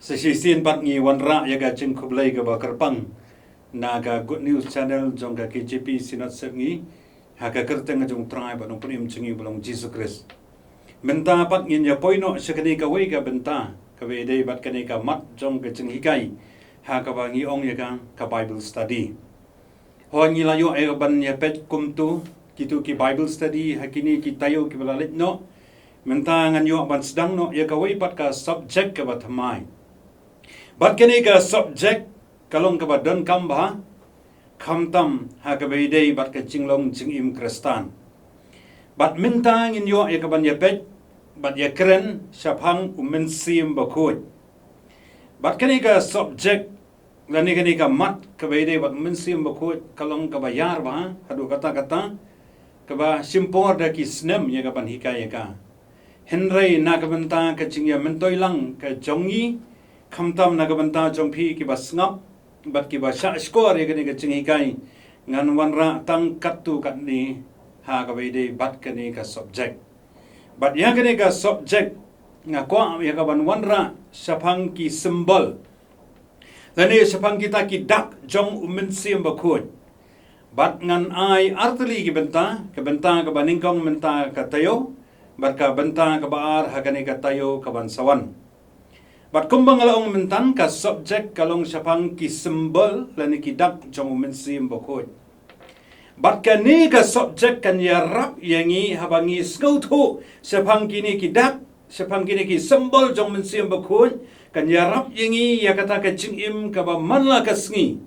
Sesisin pat ngi wanra yaga cing kublai ka bakarpang naga Good News Channel jong ka KJP sinat sengi haka kerteng jong trai ba nong punim cingi belong Jesus Christ. Benta pat ngin ya poino sekani ka wei ka benta ka we dei bat kani ka mat jong ka cing hikai haka ba ngi ong yaga ka Bible study. Ho ngi layo e ban ya pet kumtu kitu ki Bible study hakini ki tayo ki balalit no. Menta ngan yo ban sedang no ya ka wei pat ka subject ka bat mai. Bat kini ka subject kalong ka ba don kam ba kam tam ha ka bai dei bat ka cinglong cing im kristan. Bat minta ngin yo ya ka ban ya pet bat ya keren syapang umen sim ba khoi. Bat kini ka subject lani kini ka mat ka bai dei bat umen sim ba khoi kalong ka ba yar ba hadu kata-kata ka ba simpor da ki snem ya ka ban hikaya ka. Henry na ka benta ka cing ya mentoi lang ka jongi kamtam nagabanta jong phi ki basngap bat ki basha score yegani ka chingi kai ngan wanra tang katu katni ha ka beide bat kani ka subject bat ya kani ka subject nga kwa ya ka ban wanra sapang ki symbol lani sapang kita ki dak jong umen sim ba khoi bat ngan ai artli ki benta ka baningkong menta ka tayo bat ka benta ka baar ha kani ka tayo ka ban sawan. Bat kumbang alaong mentan ka subject kalong syapang ki symbol lani ki dak jong mensim bokoi. Bat kani ka subject kan yarap yangi habangi skautu syapang kini ki dak syapang kini ki symbol jong mensim bokoi kan yarap yangi ya kata ka jingim ka ba manla ka sngi.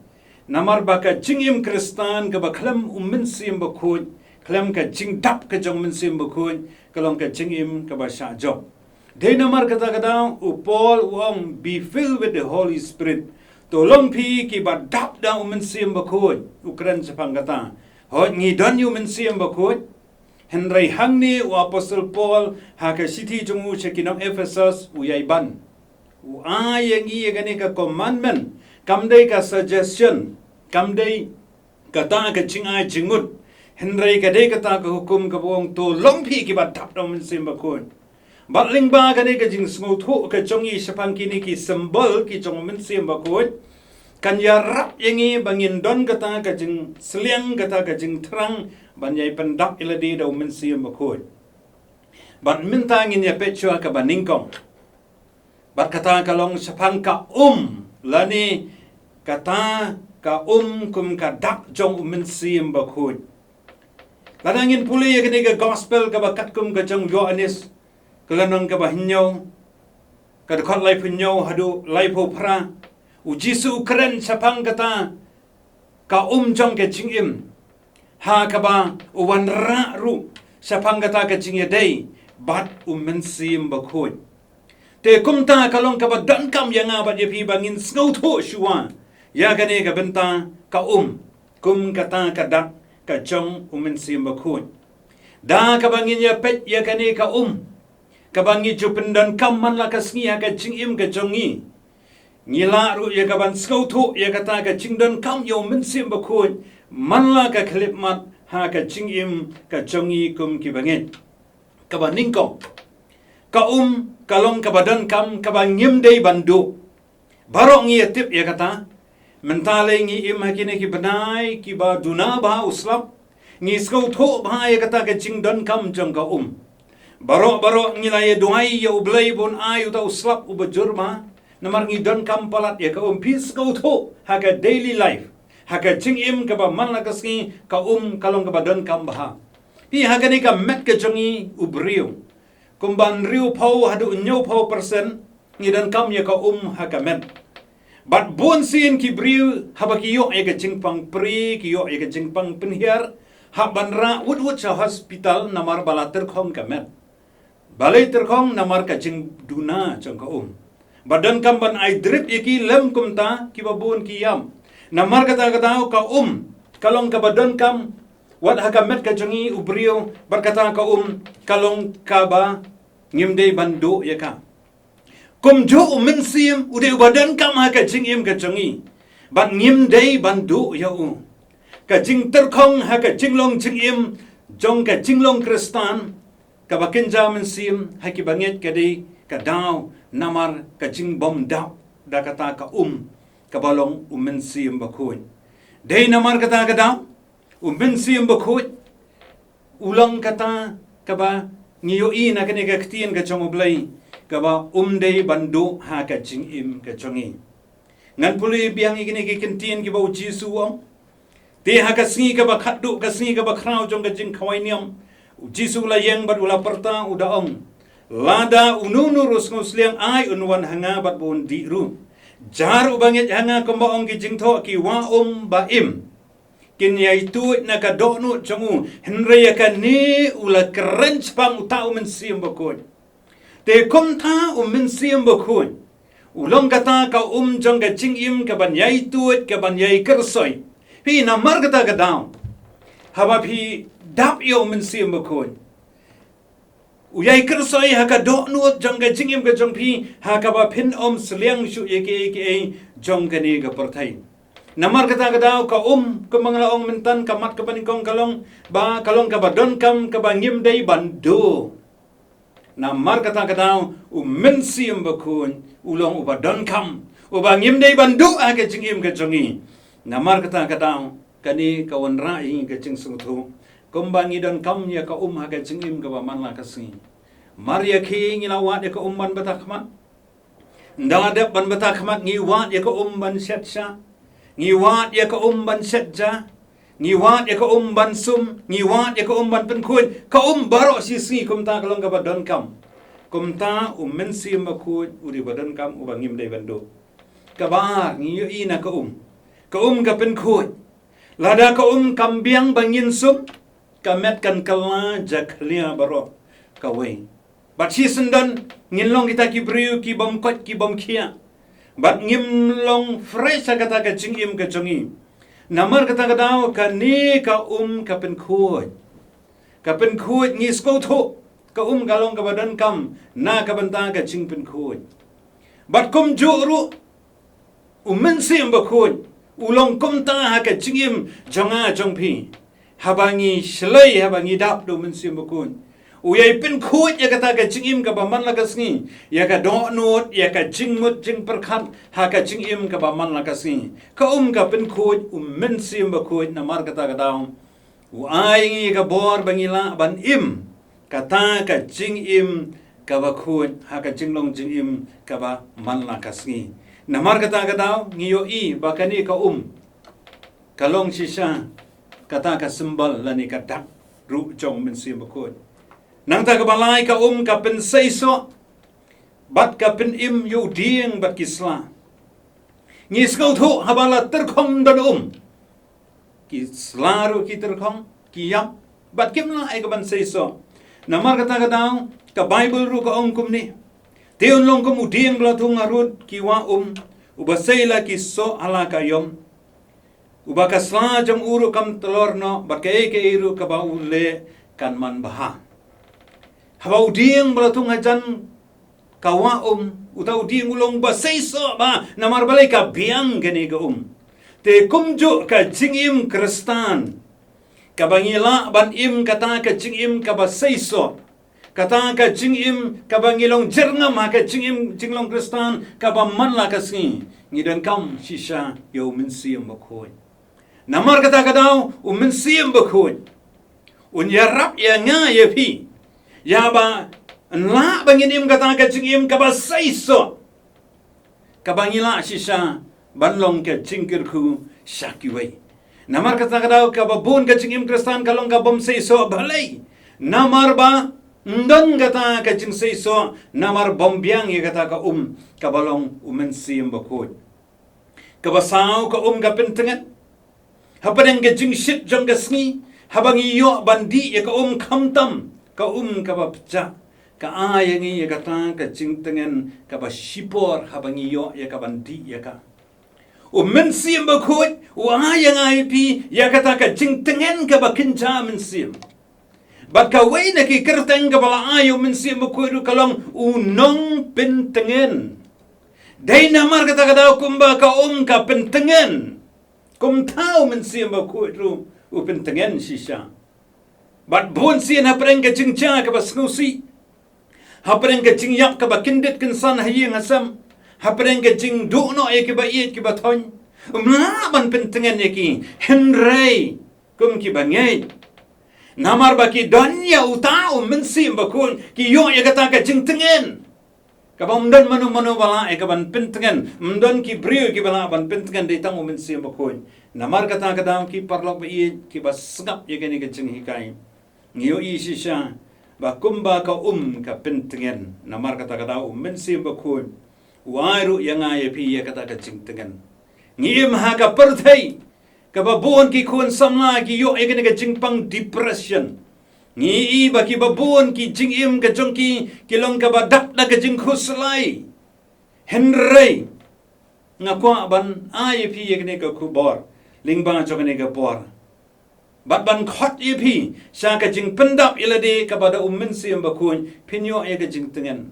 Namar ba ka jingim kristan ka ba klam mensim bokoi klam ka jing dap ka jong mensim bokoi kalong ka jingim ka ba sha job. Dei namar kata-kata upol uang be filled with the Holy Spirit. Tolong pi ki badap da umensim bakoi. Ukran sepang kata. Hot ngi don yu mensim bakoi. Henry hangni u Apostle Paul haka city jungu cekinong Ephesus uyai ban. U ayangi yagani ka commandment. Kamdei ka suggestion. Kamdei kata ka cingai jingut. Henry kadei kata ka hukum ka buong tolong pi ki badap da umensim bakoi. Batling ba kani ka jing smuthu ka jongi sapang kini ki symbol ki jong mensim bakut kan yarap yangi bangin don kata ka jing seliang kata ka jing terang banyai pendak iladi da mensim bakut bat minta ngin ya pechua ka baningkong bat kata kalong sapang ka lani kata ka kum ka dak jong mensim bakut ladangin puli kani ka gospel ka bakat kum ka jong Yohanes kelanong ka bahinyaw kadakot lai punyaw hadu lai po pra u Jisu keren sapang kata ka jong ke jingim ha ka ba u wanra ru sapang kata ka jingya day bat mensim bakoi te kumta kalong ka ba dan kam yang abat ye pi bangin snau tho shuwa ya gane ka benta ka kum kata ka dak ka jong mensim bakoi da ka bangin ya pet ya gane ka kabangi jupendan kamman la kasngi ka jingim ka jongi ngila ru ya kaban skautu ya kata ka jingdan kam yo mensim bakoi manla ka klip mat ha ka jingim ka jongi kum ki banget kabaningkong ka kalong kabadan kam kabangim dei bandu barong ya tip ya kata mentale ngi im hakine ki banai ki ba duna ba uslap ngi skautu ba ya kata ka jingdan kam jong ka Barok-barok ngilai duai ya ublay bon ay utau slap ubajurma namar ngidon kampalat ya ka pis ka utho haka daily life haka jingim ka ba manlakas ni ka kalong ka ba don kambaha pi haka ni ka met ka jongi ubriu kumban riu pau hadu nyaw pau persen ngidon kam ya ka haka met bat bon sin ki briu habaki yo ya ka jingpang pri ki yo ya ka jingpang penhiar habanra wud sa hospital namar balater khom ka met balai terkong namar ka jing duna jong ka badan kam ban ai drip iki lem kumta ki babun ki yam namar kata ka kalong ka badan kam wat haka met ka jongi ubrio berkata ka kalong ka ba ngimdei bandu ya ka kum jo mensim ude badan kam haka jingim ka jongi ban ngimdei bandu ya ka jing terkong haka jinglong jingim jong ka jinglong kristan kabakin jaman sim haki banget kadi kadaw namar kajing bom daw da kata ka kabalong umensiam bakuy. Day namar kata kadaw umensiam bakuy. Ulang kata kaba ngiyoi na kaniga katiyan ka chong ublay kaba day bandu ha ka jingim ka chongi. Ngan puli biang ikinigi kintiyan kiba ujisu ang te ha ka singi kaba khaddu ka singi kaba khrao chong ka jing khawai niam ujisu la yang bat ula perta udaong lada ununu rus ngusliang ai unwan hanga bat bun di ru jar ubangit hanga kombaong ki jingtho ki wa ba im kin yai tu na ka donu chongu henrya ka ni ula krench pang utau men siam bakon te kom tha men siam bakon ulong kata ka jong ka jing im ka ban yai tu ka ban yai kersoi pi na mar kata ka daw haba pi dap yo men siam bakon uyai kersoi ha ka donu jong ka jing im ka jong pi ha ka ba pin sliang shu ye ke jong ka ni ka perthai namar kata kadaw ka ka mga laong mentan kamat ka paningkong kalong ka badon kam ka bangim day bandu namar kata kadaw mensiam bakun ulong ubadon kam ubangim day bandu aga jingim ka jongi namar kata kadaw kani kawan rai ka jing sungtu kumbangi don kam ya ka aga jingim ka baman la kasi maria ki ngilawat ya ka ban batakmat ndadap ban batakmat ngiwat ya ka ban setsha ngiwat ya ka ban setja ngiwat ya ka ban sum ngiwat ya ka ban penkun ka baro sisi kumta kalong ka badon kam kumta mensiam bakun uri badon kam ubangim day bando kabar ngiyo ina ka ka penkun lada ka kambiang bangin sum kamet kan kala jaklia baro kawai bat si sendan nginlong kita ki briu ki bom kot ki bom kia bat ngimlong fresh kata ka jingim ka jongi namar kata kadaw ka ni ka ka pen khoi ngi sko tho ka galong ka badan kam na ka banta ka jing pen khoi bat kum juru mensim ba khoi ulong kum ta ha ka jingim jonga jongpi habangi shlai habangi dap do mensim ba khoi uyai pen khut ya kata ka jingim ka baman la kasni ya ka do not ya ka jingmut jing perkhat ha ka jingim ka baman la kasni ka ka pen khut mensim ba khut na mar kata ka daw uai ngi ka bor bangila ban im kata ka jingim ka ba khut ha ka jinglong jingim ka ba man la kasni na mar kata ka daw ngiyo i ba kani ka kalong sisa kata ka simbal lani ka dak ru jong mensim ba khut nang ta kabalai ka ka pen seiso bat ka pen im yu dieng bat kisla ngis kau thu habala terkhong dan kisla ru ki terkhong ki yap bat kimla ai ka ban seiso namar kata daw ka bible ru ka kum ni teon long kum udieng bla thung arut ki wa uba seila ki so ala ka yom uba ka sla jong uru kam telor no bat ka iru ka ba ule kan man baha habau dieng belatung ajan kawa utau dieng ulong ba seiso ba namar balai ka biang gani ka te kumjo ka jingim kristan ka bangila ban im kata ka jingim ka ba seiso kata ka jingim ka bangilong jernga ma ka jinglong kristan ka ba man la ka singi ngidan kam shisha yo mensiam bakhoi namar kata daw mensiam bakhoi yarap ya nga ya pi ya ba la banginim kata ka jingim ka ba seiso ka bangila shisha banlong ka jingkir ku shakiwai namar kata daw ka ba bun ka jingim kristan kalong ka bom seiso balai namar ba ndon kata ka jing seiso namar bom biang ya kata ka ka balong mensim bakut ka basau ka ka pentengat hapadang ka jing shit jong ka sngi habangi yo bandi ya ka khamtam ka ka ba pcha ka ayangi ya kata ka jing tengen ka ba shipor habangi yo ya ka bandi ya ka mensim bakut ayang pi ya kata ka jing tengen ka ba kinja mensim bat ka way na ki kerteng ka bala ayo mensim bakut kalong unong pentengen dai namar kata ka daw kumba ka ka pentengen kum tau mensim bakut ru pentengen shisha bat bon sien hapreng ka jingcha ka ba snusi hapreng ka jingyap ka ba kindit kinsan hayi ngasam Hapreng ke jing du no e ki ba iet ki ba thon. Ban pentengan ye ki Henry kum ki bangay. Namar ba ki donya uta mensim ba kun ki yo ye kata ka jing tengen. Kabang mdan manu bala e kaban pentengan mdan ki brio ki bala ban pentengan de tang mensim ba kun. Namar kata kadam ki parlok ba iet ki ba sngap ye kani ka jing hikai. Ngiyo isi sya ba kumba ka ka pentengan. Namar kata mensim ba kun. Wairu yang ye pi ye kata ka jing tengen. Ngiem ha ka perthai ka babon ki kun samla ki yo e ka jingpang depression ngi ba ki babon ki jingim ka jongki kilong ka badak da ka jing khuslai henrei ngakwa ban ai pi ye ka kubor lingba jo ka bor bat ban khot ye pi sa ka jing pendap ilade ka bada sim ba kun pinyo ye ka jing tengen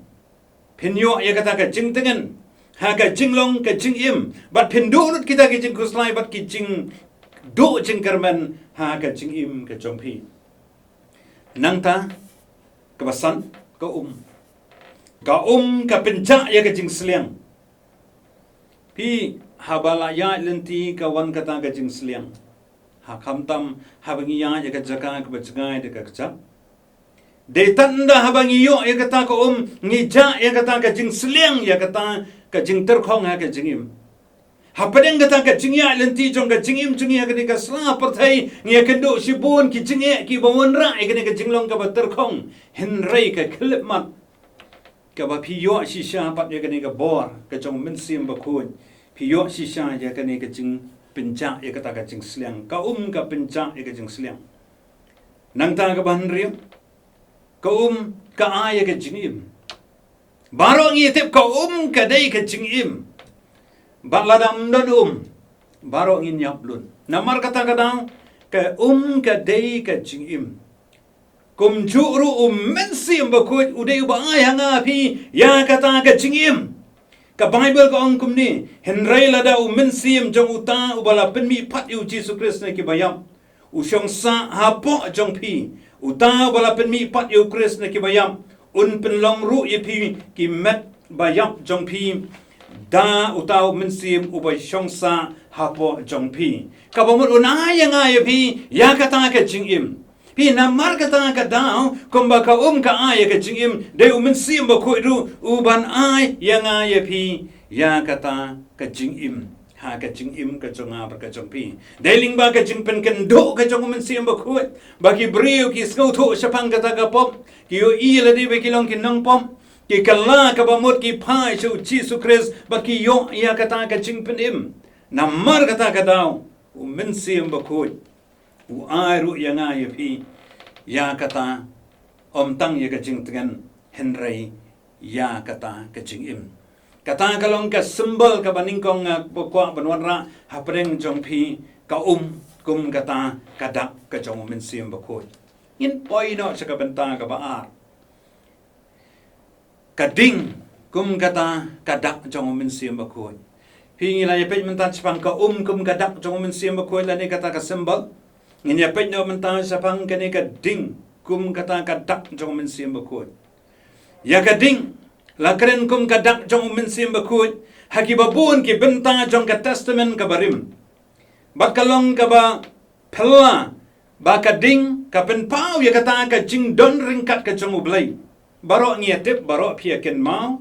pinyo ye kata ka jing tengen ha ka jinglong ka jingim bat pindunut kita ka jing kuslai bat ki jing do jing karman ha ka jingim ka jongpi nangta ka basan ka ka penja ya ka jing sliang pi habala ya lenti ka wan kata ka jing sliang ha khamtam habangi ya ka jaka ka bajgai de ka cha de tanda habangi yo ya kata ka ngija ya kata ka jing sliang ya kata ka jing terkhong ha ka jingim hapadeng kata ka jingya lenti jong ka jingim jingya ka ka sla parthai ngia kendo sibon ki jingye ki bawon ra e ka jinglong ka terkhong henrei ka klipmat ka ba phiyo shisha pat ya ka bor ka jong mensim ba khun phiyo shisha ya ka jing penja ya kata ka jing sliang ka ka penja ya ka jing sliang nangta ka ban riam ka ka ay ka jingim baro ngi tip ka ka dai ka jingim baladam don baro ngin yap lun namar kata kadang ka ka dai ka jingim kum juru mensim ba kut udai ba ay hanga pi ya kata ka jingim ka bible ka kum ni henrei lada mensim jong uta ubala penmi pat yu Jesus Christ na ki bayam usyong sa hapo jong pi uta ubala penmi pat yu Christ na ki bayam penlong ru ye pi ki met bayam jong pi da utau mensim ubay syongsa hapo jongpi kabamut unaya nga pi ya kata ka jingim pi namar kata ka daw kumba ka ka ay ka jingim de mensim ba ko ru uban ay ya nga pi ya kata ka jingim ha ka jingim ka jonga ka jongpi deling ba ka jingpen ken do ka jong mensim ba ko bagi brio ki skau tho sapang kata ka pom ki yo i la di be kilong kin nong pom ki kala ka bamut ki pai chu Jesus Christ ba ki yo ya kata ka jingpen im namar kata ka daw mensim ba ko ai ru ya nga pi ya kata tang ya ka jingtengan henrei ya kata ka jingim kata kalong ka symbol ka baningkong kwa banwanra hapreng jongpi ka kum kata kadak ka jong mensim ba ko in poino sa ka benta ka baar kading kum kata kadak jong mensim ba ko hingi la yapet mentan sapang ka kum kadak jong mensim ba ko la ni kata ka symbol ngin yapet no mentan sapang ka ni ka ding kum kata kadak jong mensim ba ko ya kading lakren kum kadak jong mensim ba ko haki babun ki benta jong ka testament ka barim bakalong ka ba pela ba kading ka penpau ya kata ka jing don ringkat ka jong ublay baro ngiatip baro piaken mau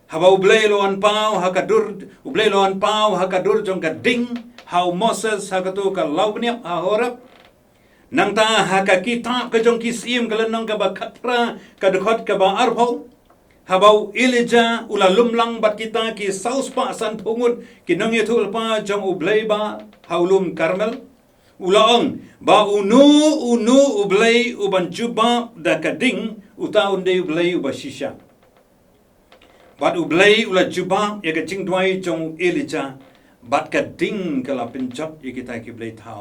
haba ublay loan pau hakadur ublay loan pau hakadur jong ka ding how Moses hakatu ka laubniap ahorap nang ta haka kitab ka jong kisim kalanong ka ba khatra ka dekhot ka ba arho habau Elijah ula lumlang bat kita ki saus pa san pungut kinong yetul pa jong ublay ba haulum Karmel ulaong ba unu ublay uban juba da kading utaun de ublay uba shisha bat ublay ula juba ya ka jing dwai jong Elijah bat kading kala penjap ya kita ki blay tha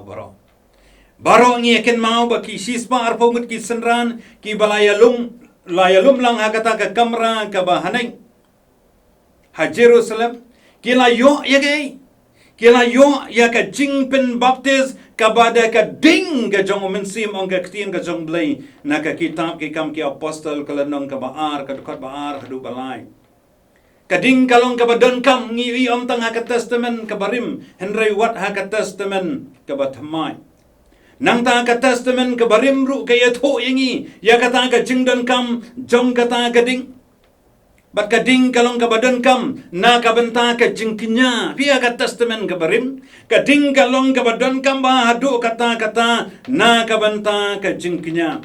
baro ngi ken mau ba ki sispa arpongut ki senran ki balayalum lang hakata ka kamra ka bahanay ha Jerusalem kila yo ya gay kila yo ya ka jingpen baptiz ka bada ka ding ka jong mensim ong ka ktin ka jong blay na ka kitab ki kam ki apostol kalanong ka baar ka dukat baar ka du balay Kading kalong kabadon kam ngi om tang haka testament kabarim Henry wat haka testament kabathamai. Nang ta haka testament kabarim ru kaya tho yangi ya kata ka jingdon kam jong kata kading. Bat kading kalong kabadon kam na kabenta ka jingkinya pia ka testament kabarim. Kading kalong kabadon kam ba hadu kata na kabenta ka jingkinya.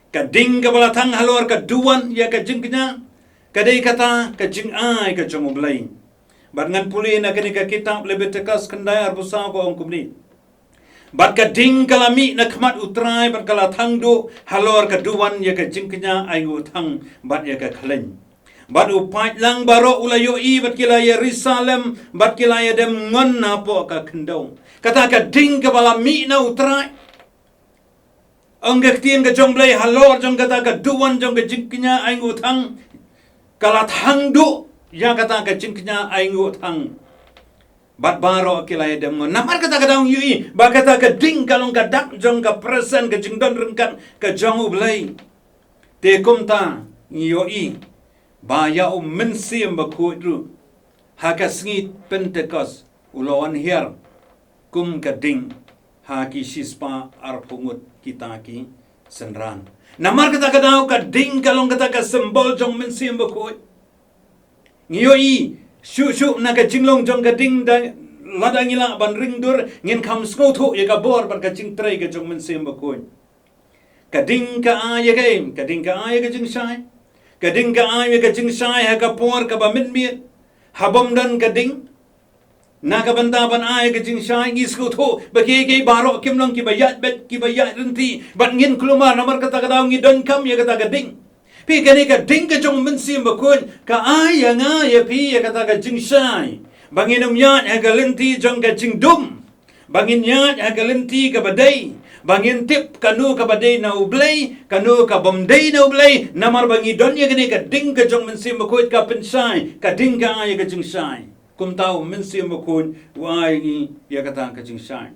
Kading kabalatang halor ka duwan ya ka jingkinya. Kadai kata ka jing ai ka jong ublay. Bat ngan puli na kani ka kitab Leviticus kandai arbusa ko ang kumni. Bat kading kalami na kmat utray bat kalatang do halor ka duwan ya ka jingkinya ay utang bat ya ka kalen. Bat upat lang baro ulayo i bat kila Yerusalem bat kila ya dem ngon na po ka kendaw. Kata kading kabalami na utray. Ang gaktian ka jong blay halor jong kata ka duwan jong ka jingkinya ay utang. Kalatang do ya kata ka jingkinya ay utang. Bat baro kilaya dem ngon. Namar kata ka daung yui. Ba kata ka ding kalong ka dak jong ka presen ka jingdon rengkat ka jong ublay. Te kumta yoi. Ba ya mensim ba kuitru. Haka sngit Pentecost. Ulawan hier. Kum ka ding. Haki sispa arpungut kita ki senran. Namar kata ka daung ka ding kalong kata ka sembol jong mensim ba kuit. Yoi. Syuk na ka jinglong jong ka ding da ladang ila ban ring dur ngin kam sko thu ya ka bor ban ka jing trai ka jong men sem ba koin. Ka ding ka ay ka ding ka ay ka jing sai. Ka ding ka ay ka jing sai ha ka por ka ba mit miet. Habom dan ka ding na ka banda ban ay ka jing sai ngi sko thu ba ke baro kim long ki ba yat bet ki ba yat rinti ban ngin kluma namar kata ka daw ngi don kam ya kata ka ding. Pi kani ka ding ka jong men sim ba kun ka ay nga ya pi ya kata ka jing sai bangin yat ha ka lenti jong ka jing dum bangin yat ha ka lenti ka badai bangin tip kanu ka badai na ublay kanu ka bomdai na ublay namar bangi don ya kani ka ding ka jong men sim ba kun ka pen sai ka ding ka ay ka jing sai kum tau men sim ba kun wai ni ya kata ka jing sai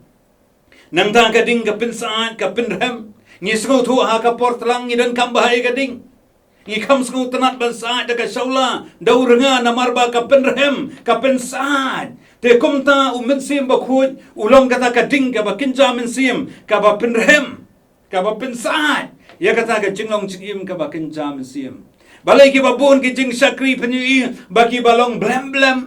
nang ta ka ding ka pen sai ka pen ram ngi sko thu ha ka portlang ngi don kam bahai ka ding Ngi kam sku tenat bansaat daga saula dau renga namar ba ka penrehem ka pensaat te kumta umen sim ba khuj ulong kata ka ding ka ba kinja men sim ka ba penrehem ka ba pensaat ya kata ka jinglong jingim ka ba kinja men sim balai ki ba bun ki jing sakri penyi ba ki balong blem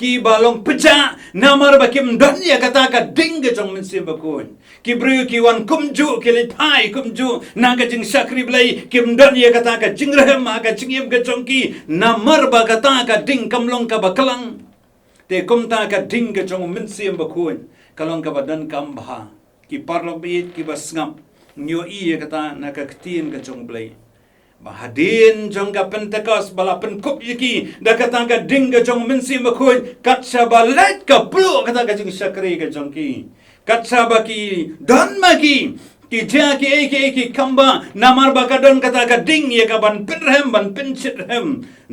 ki balong peja namar ba kim don ya kata ka ding ka jong men sim ba khuj ki bru ki wan kumju ki le pai kumju na ka jing sakri blai kim don ye kata ka jing rehem ma ka jingim ka jongki namar ba kata ka ding kamlong ka ba kalang te kumta ka ding ka jong min sim ba kun kalong ka ba dan kam ba ki parlo bit ki ba sngam nyo i ye kata na ka ktin ka jong blai bahadin jong ka Pentecost bala pen kup yiki da kata ka ding ka jong min sim ba kun kat sa balet ka plu kata ka jing sakri ka jongki kat sabaki don maki ki jaki eki kamba namar bakadon kata ka ding ye ka ban pinrem ban pinchithem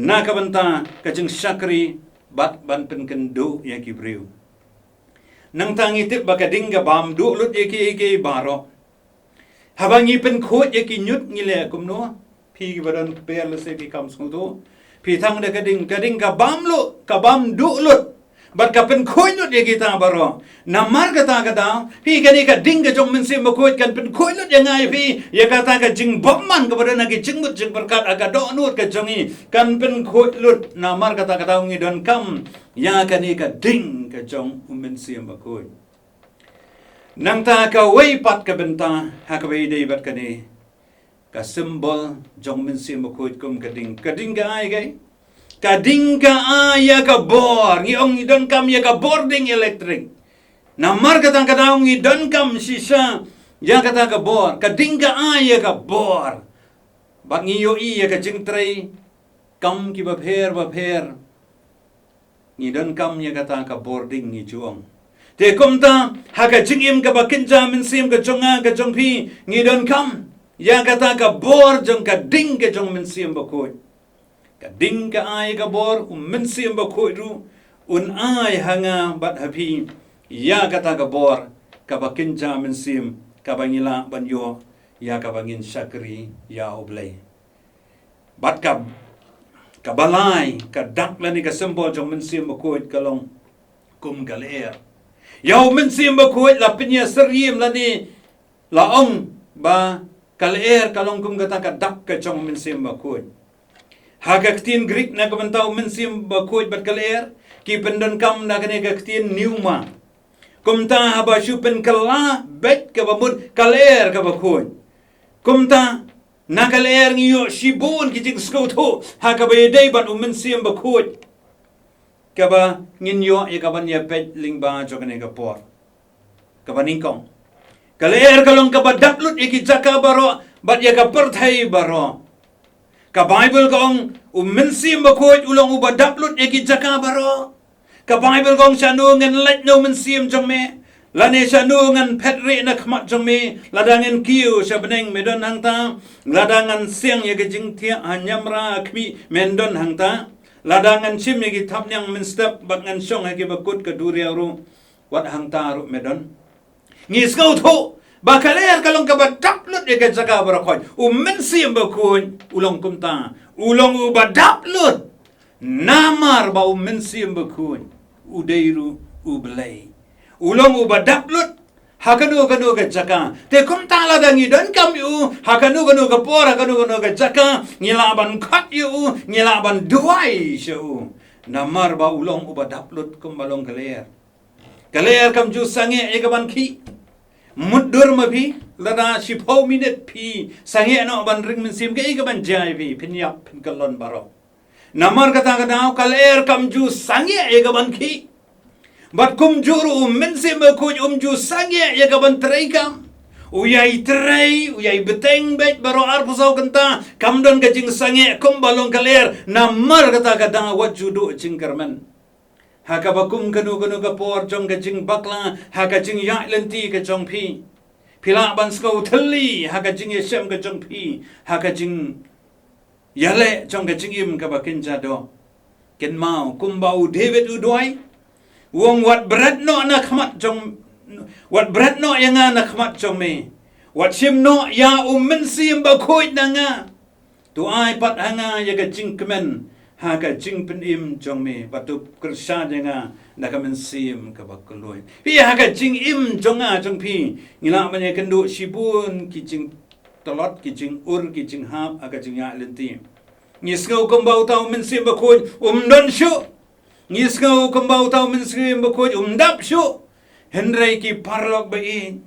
na ka banta ka jing sakri bat ban pin kendo ye ki briu nang tangi tip bakading ka bam du lut ye ki baro habangi pen khot ye ki nyut ngile kumno phi ki badon per le se ki kam smudo phi thang de kading ka bam lu ka bam du lut bat ka pen khoi lut ye kita baro namar kata phi kani ka ding ka jong men sim ba khoi kan pen khoi lut yang ai phi ye kata ka jing bomman ka badana ki jing mut jing berkat aga do nut ka jongi kan pen khoi lut namar kata ngi don kam ya kani ka ding ka jong men sim ba khoi nang ta ka wei pat ka benta ha ka wei dei bat kani ka symbol jong men sim ba khoi kum ka ding ga ai gai kading ka aya ka bor ngi ong idon kam ya ka boarding electric namar kata ong idon kam sisa ya kata ka bor kading ka aya ka bor bak ngi yo i ya ka jing trai kam ki ba pher ngi don kam ya kata ka boarding ngi juang te komta ha ka jing im ka ba kinja min sim ka jonga ka jong phi ngi don kam ya kata ka bor jong ka ding ka jong min sim ba koi ka ding ka ai ka bor men sim ba khoi ru un ai hanga bat hapi ya kata ka bor ka bakin ja men sim ka bangila banyo ya ka bangin sakri ya oblay bat ka kabalai ka dak lani ka symbol jong mensim bakut kalong kum galer yau mensim bakut la pinya serim lani la ong ba kaler kalong kum kata ka dak ka jong mensim bakut hagaktin Greek na kamantau mensim bakut bat kaler ki pendan kam na kane gaktin niuma kumta haba shupen kala bet ka bamut kaler ka bakut kumta nakaler ngiyo shibun kijing skauto hakabay day ban mensim bakut kaba nginyo ikaban ya pet lingba jokane kapor kaba ningkong kaler kalong kaba daplut ikijaka baro bat ya kaperthai baro ka Bible kong mensim bakut ulong uba daplut ikijaka baro ka Bible kong syanu ngan let no mensim jome lani syanu ngan petre na khmat jome ladangan kiu syabeneng medon hangta ladangan siang ya kijing tia hanyamra kmi mendon hangta ladangan sim ya kitap nyang menstep bat ngan syong ya bakut ka duria ru wat hangta ru medon ngis kau tho bakaler kalong kabadap lut ya kijaka barakoy mensim bakut ulong kumta ulong ubadap lut namar ba mensim bakut udairu ublay ulong ubadap lut hakanu ka jaka te kum tala dangi dan kam yu hakanu ka por hakanu ka jaka ngilaban khat yu ngilaban duai shu namar ba ulong ubadap lut kum balong kaler kam ju sange ekaban khi mudur ma bhi lada shipau minute phi sange no ban ring mensim ke ekaban jai bhi pinyap pin kalon baro namar kata kadau kaler kam ju sange ekaban khi bat kum juru mensim bakut ju sange ya kaban terekam uyai terai uyai beteng bet baro arpusau kenta kamdon ka jing sange kum balong kaler namar kata kata wat judu jingkarman hakabakum kanu ka por jong ka jing bakla haka jing ya lenti ka jong phi phila ban skau thali haka jing yesem ka jong phi haka jing yale jong ka jing im ka bakin jado ken mau kum bau David udoi wong wat berat no na khmat jong wat berat no yang na khmat jong me wat sim no ya mensim bakut nanga tu ai pat hanga ya ka jing kemen ha ka jing pen im jong me patu kersa janga na ka mensim ka bakuloi pi ha ka jing im jonga jong pi ngila mane kendu sibun ki jing tolot ki jing ur ki jing hap aga jing ya lenti ngisngau kombau tau mensim bakut don shu ngisngau kembau tau mensim bakut dap shu henry ki parlok bain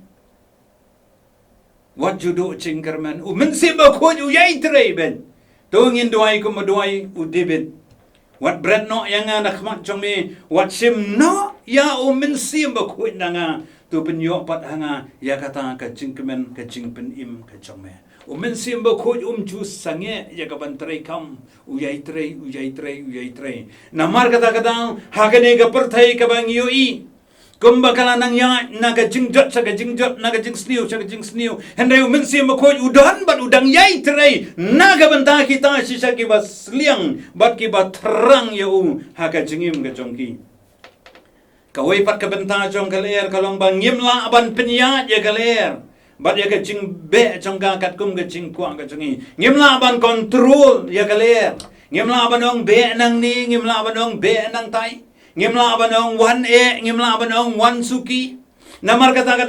wat judu cingkerman mensim bakut yai trei ben tungin duai ko maduai David wat bread no yang na khmat jong me wat sim no ya mensim bakut nanga tu penyo pat hanga ya kata ka cingkemen ka cingpen im ka jong me mensim bakut ju sange ya ka bantrai kam uyai trei namar kata hagane ka perthai ka bang yoi kumbakala nang ya naga jingjot saga jingjot naga jingsniu saga jingsniu henry mensim bakut udan bat udang yai trei naga banta kita sisa ki bas liang bat ki bat terang ya haga jingim ka jongki kawai pat ka banta jong kaler kalong bang ngimla aban penyat ya kaler bat ya ka jing be jong ka kat kum ka jing kwa ka jongi ngimla ban control ya kaler ngimla banong be nang ni ngimla banong be nang tai ngimla banong wan ngimla banong wan suki namar kata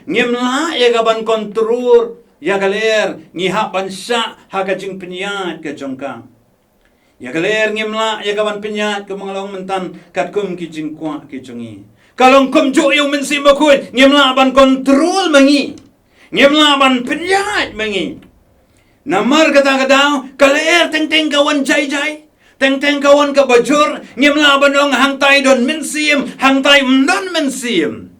ngimla ya ka ban control ya kaler ngiha ban sha ha ka jing penyat ka jongka ya kaler ngimla ya ka ban penyat ka mangalong mentan kat kum ki jing kwa ki jongi kalong kum jo yung mensim bakut ngimla ban control mangi ngimla ban penyat mangi namar kata kaler teng kawan jai teng kawan ka bajur ngimla banong hangtai don mensim hangtai don mensim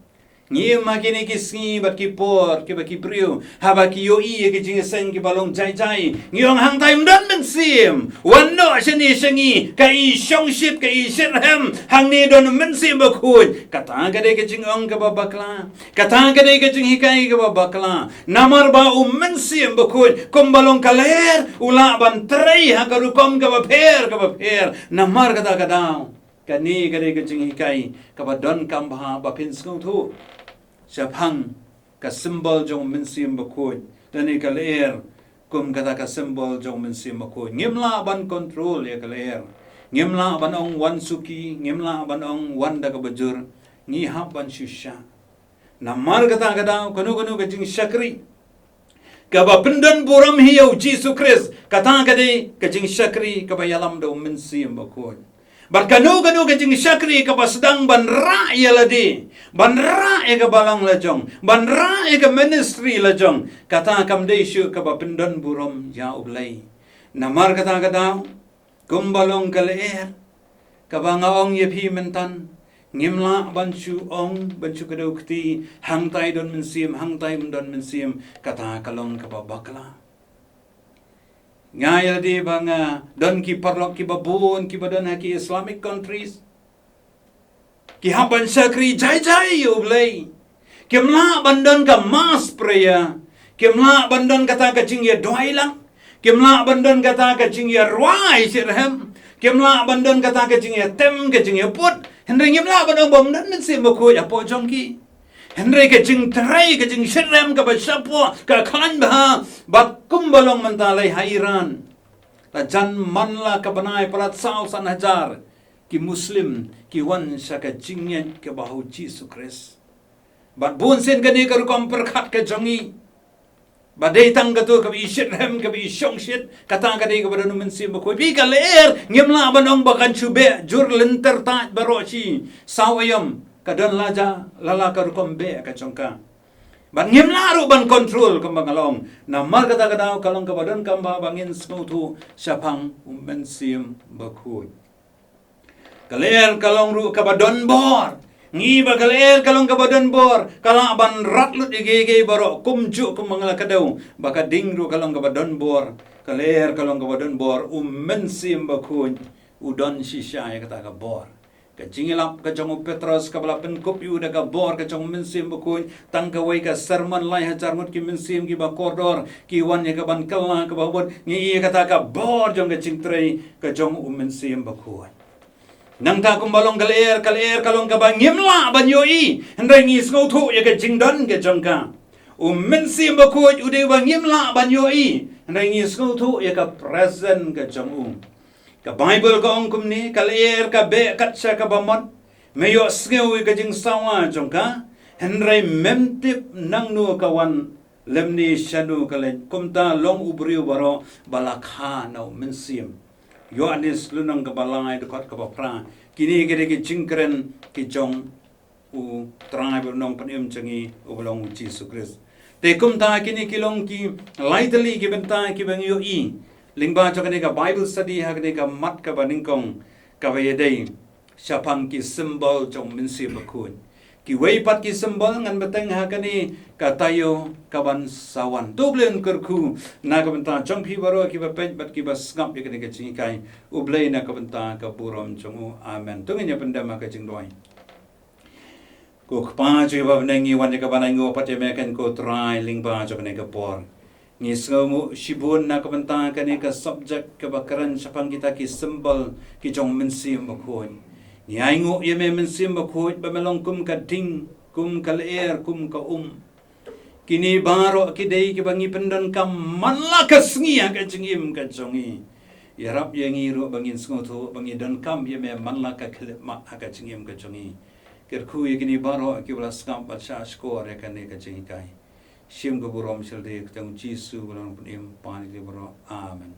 ngim makini kisngi bat ki por ki baki priu haba ki yoi ki jing seng ki balong jai ngiong hangtai don mensim wanno shani shangi ka i shongship ka i shirham hangni don mensim bakut kata gade ki jing ong ka babakla kata gade ki jing hikai ka babakla namar ba mensim bakut kum balong kaler ula ban trei hakaru kom ka baper namar kata kani gade ki jing hikai ka badon kam ba bapin skung thu Syabhang ka symbol jong mensim bakut dani kaler kum kata ka symbol jong mensim ko ngimla ban control ya kaler ngimla ban ong wan suki ngimla ban ong wan da ka bajur ngi hap ban shusha namar kata kanu ka jing shakri ka ba pendan buram hiu Jesus Christ kata ka jing shakri ka ba yalam do mensim ko bat kanu ka jing shakri ka ba sedang ban ra ya ladi ban ra e ka balang lajong ban ra e ka ministry lajong kata kam de shu ka ba pendan buram ya ublai namar kata kumbalong kaler ka ba ngaong ye phi mentan ngimla banchu ong banchu kadukti hangtai don mensim hangtai don mensim kata kalong ka ba bakla ngaya di banga don ki parlok ki babun ki badan ki Islamic countries ki haban sakri jai ublai kimla bandan ka mas prayer kimla bandan kata ka jingya doilang kimla bandan kata ka jingya ruai sirhem kimla bandan kata ka jingya tem ka jingya put henry ngimla bandan bom nan mensim ko ya po jongki henry ka jing trai ka jing sirhem ka ba sapo ka khan ba bat kumbalong mentalai hairan la jan manla ka banai parat sao san hajar ki muslim ki wan saka jingnya ka bahu Jesus Christ bat bun sen ka ni ka rukom perkhat ka jongi badai tang ka tu ka bi sirhem ka bi shong shit kata ka ni ka badan mensim ko bi ka ler ngimla banong bakan chube jur lenter ta barochi sawayam kadon laja lala ka rukom be ka chongka ban ngimla ru ban control ka bangalong na mar kata kalong ka badan kamba bangin smutu syapang mensim bakui kaler kalong ru ka badon bor ngi ba kaler kalong ka badon bor kala ban ratlut igege baro kumju kumangala kadau baka dingru kalong ka badon bor kaler kalong ka badon bor mensim bakui udon shisha ya kata ka bor ka jingilap ka jong Petros ka balapen kopi udah ka bor ka jong mensim bakui tang ka wai ka sermon lai hajar mut ki mensim ki ba kordor ki wan ya ka ban kala ka babot ngi kata ka bor jong ka cingtrai ka jong mensim bakui nang ta kumbalong kaler kalong ka bang ngimla banyoi hendai ngi sngau thu ya ka jingdon ka jong ka mensim bakui udah bang ngimla banyoi hendai ngi sngau thu ya ka present ka jong ka Bible ka ongkum ni kaler ka be katsa ka bamot meyo sngew ka jing sawa jong ka henry memtip nang nu kawan lemni shanu kalen kumta long ubriu baro balakha no mensim yo anis lunang ka balai dekot ka bapra kini gede ki jingkren ki jong u tribe nong panim changi u belong Jesus Christ te kumta kini kilong ki lightly ki benta ki bang yo i lingba chakane ka Bible study hakane ka mat ka baningkong ka bayedai syapang ki symbol jong mensim bakun ki weipat ki symbol ngan beteng hakane ka tayo ka ban sawan doblen kerku na ka benta jong phi baro ki ba pen bat ki ba ngap ki ka chingi kai ublei na ka benta ka burom jongu amen tungnya pendama ka jingdoi ko khpa je ba nengi wan ka banango pate me kan ko try lingba chakane ka por ngisngamu shibun na kabanta kani ka subject ka bakaran sapang kita ki symbol ki jong mensim bakhoy nyaingo yeme mensim bakhoy bamelong kum ka ding kum kaler kum ka kini baro ki dei ki bangi pendan kam manla ka sngia ka jingim ka jongi yarap yangi ro bangin sngoto bangi dan kam yeme manla ka khlep ma ka jingim ka jongi kerku yini baro ki blas kam bacha skor ya kani ka jingi kai Sim ke burom selde ketemu Jisu bulan punim pani di boro amen.